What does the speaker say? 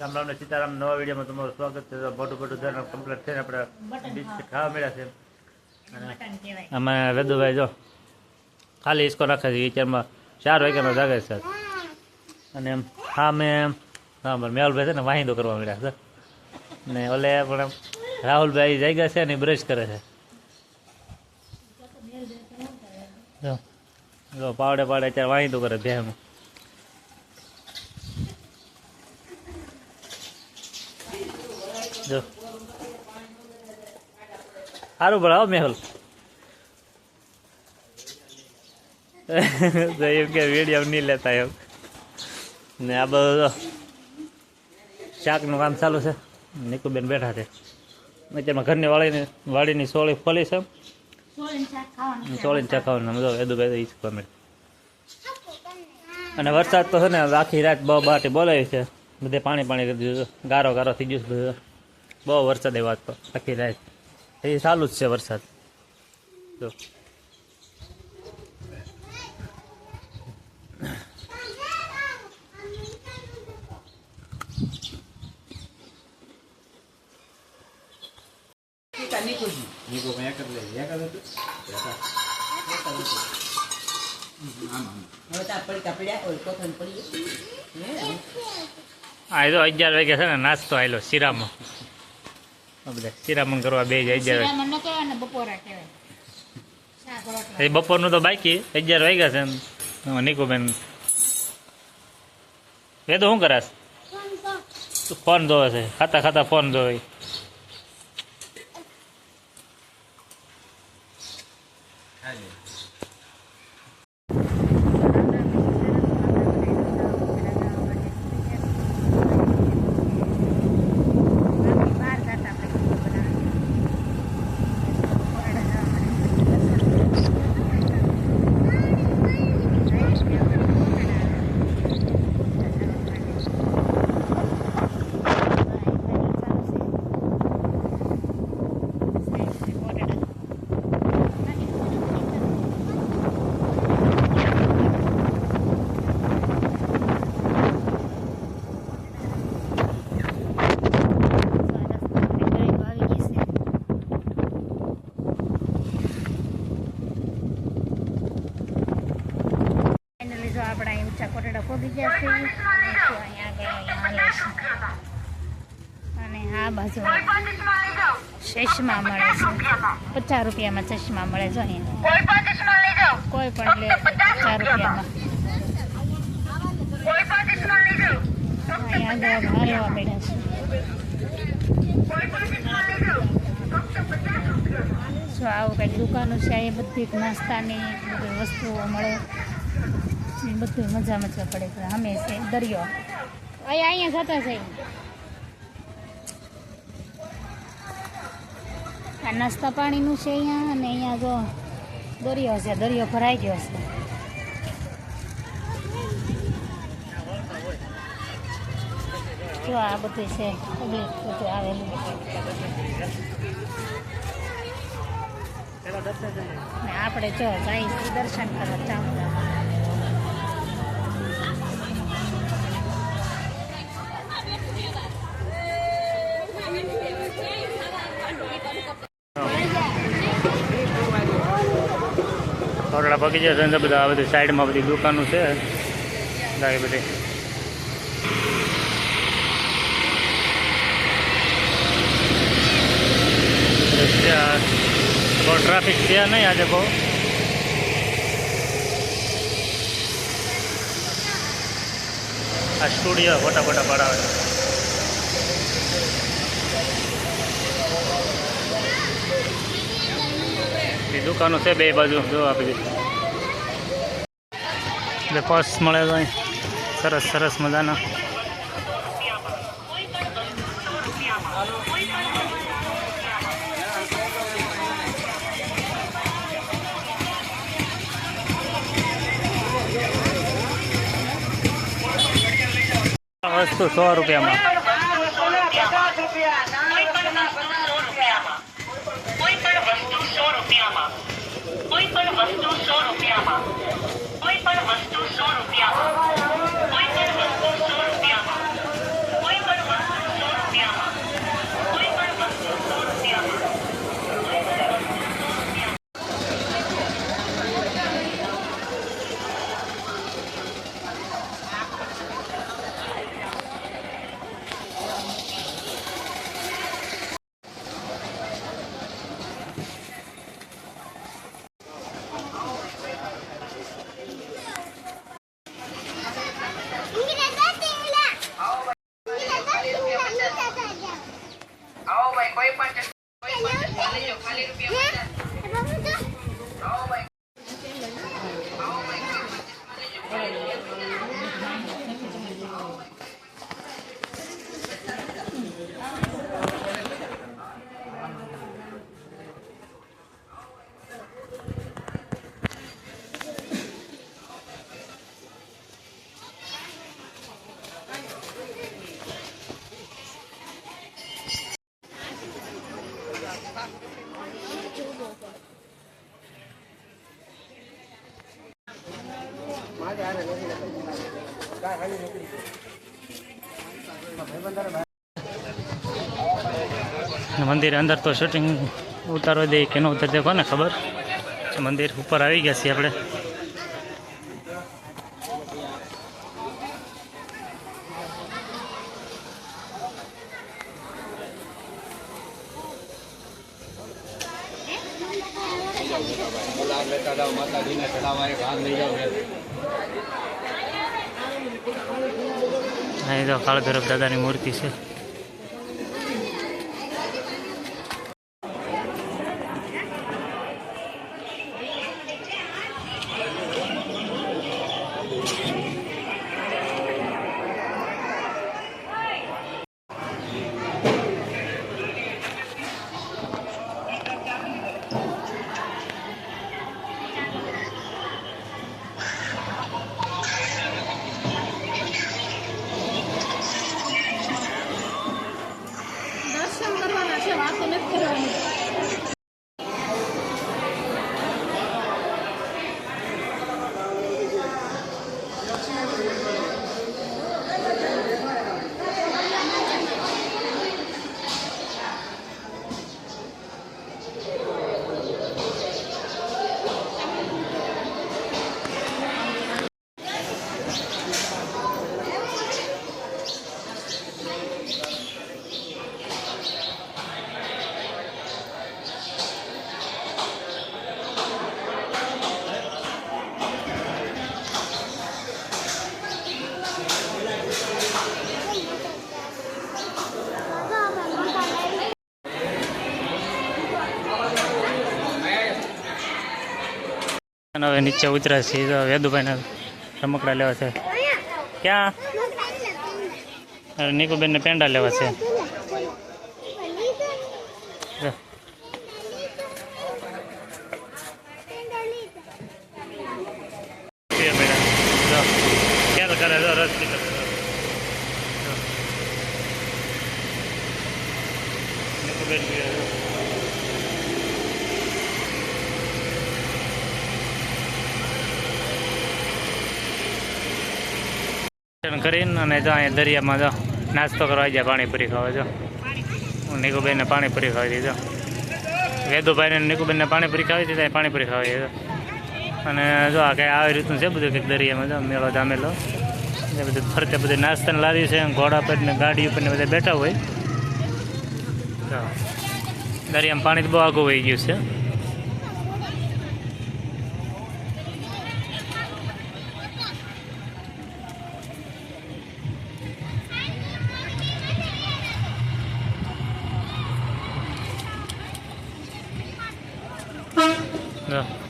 રામ રામ ને સીતારામ નવા વિડીયોમાં તમારું સ્વાગત છે. મોટું ધ્યાન કમ્પ્લીટ થઈને આપણે બિસ્કિટ ખાવા મળ્યા છે. અને અમે વેદુભાઈ જો ખાલી હિસ્કો રાખે છે. વિચારમાં 4 વાગ્યાનો જાગે છે. અને હા બરાબર મેહુલભાઈ છે ને વાહિંદો કરવા મળ્યા છે. ને ઓલે પણ રાહુલભાઈ જાગ્યા છે ને બ્રશ કરે છે. જો પાવડે અત્યારે વાહિંદો કરે ભેહનું. જો સારું ભણાવો મેહુલ. એમ કે વિડીયો નહીં લેતા એમ. ને આ બધું શાકનું કામ ચાલુ છે. નીકુબેન બેઠા છે. અત્યારમાં ઘરની વાડીની સોળી ફોલી છે. સોળીને ચા ખાવાનું મજા આવે. એદુભાઈ ઈ ગમે. અને વરસાદ તો છે ને આખી રાત બહુ બાટી બોલાવી છે. બધે પાણી કરી દીધું. ગારો થઈ ગયું બધું. બહુ વરસાદ એ વાત તો આખી રાત એ ચાલુ જ છે વરસાદ. જો આ તો 11 વાગે છે ને નાસ્તો આવેલો શિરામાં. બધા શિરામણ કરવા બે જાય 11 બપોરનું તો બાકી 11 વાગ્યા છે. નીકુબેન એ તો શું કરાશ? ફોન જોવે છે. ખાતા ફોન જોવે. આપણા ઊંચા કોટડા પહોંચી ગયા છે. અને આ બાજુ ચશ્મા મળે છે. 50 રૂપિયામાં ચશ્મા મળે છે. અહીંયા કોઈ પણ લે 50 રૂપિયામાં. અહીંયા આગળ હાલવા મળ્યા છે. જો આવું કંઈક દુકાનો છે. એ બધી નાસ્તાની બધી વસ્તુઓ મળે. બધું મજા પડે છે. અમે છે દરિયો અહીંયા જતા છે. આ નાસ્તા પાણીનું છે અહીંયા. અને અહીંયા જો દરિયો છે. દરિયો ભરાઈ ગયો છે. જો આ બધું છે બધું આવેલું. આપણે જો જઈશ દર્શન કરવા ચામુંડા. થોડા પકી જાય છે. બધા આ બધી સાઈડમાં બધી દુકાનો છે. બધી બહુ ટ્રાફિક છે નહીં આજે બહુ. આ સ્ટુડિયો ફોટા પડાવે. દુકાનો છે બે બાજુ. જો આપી દીધી પર્સ મળે તો સરસ મજાના. વસ્તુ 100 રૂપિયામાં. મંદિર અંદર તો શૂટિંગ ઉતારવા દે કે ન ઉતાર દે કોને ખબર. મંદિર ઉપર આવી ગયા છીએ આપણે. અહીં તો કાળ ભૈરવ દાદાની મૂર્તિ છે. હવે નીચે ઉતરા છે તો વેદુભાઈને રમકડા લેવા છે. ક્યાં? નીકુબેનને પેંડા લેવા છે. ખ્યાલ કરે તો રસ નીકુબેન કરીને અને જો અહીંયા દરિયામાં જો નાસ્તો કરવા જાય, પાણીપુરી ખાવા. જો નીકુબેનને પાણીપુરી ખાવી દીધો, વેદુભાઈને નીકુબેનને પાણીપુરી ખાવી દીધા, પાણીપુરી ખાવી દીધો. અને જો આ કંઈ આવી રીતનું છે બધું, કંઈક દરિયામાં જો મેળો જામેલો એ બધું ફરતે બધું નાસ્તાને લાવ્યું છે. ઘોડા પર ને ગાડી ઉપર ને બધા બેઠા હોય. દરિયામાં પાણી તો બહુ આગું વહી ગયું છે. Yeah.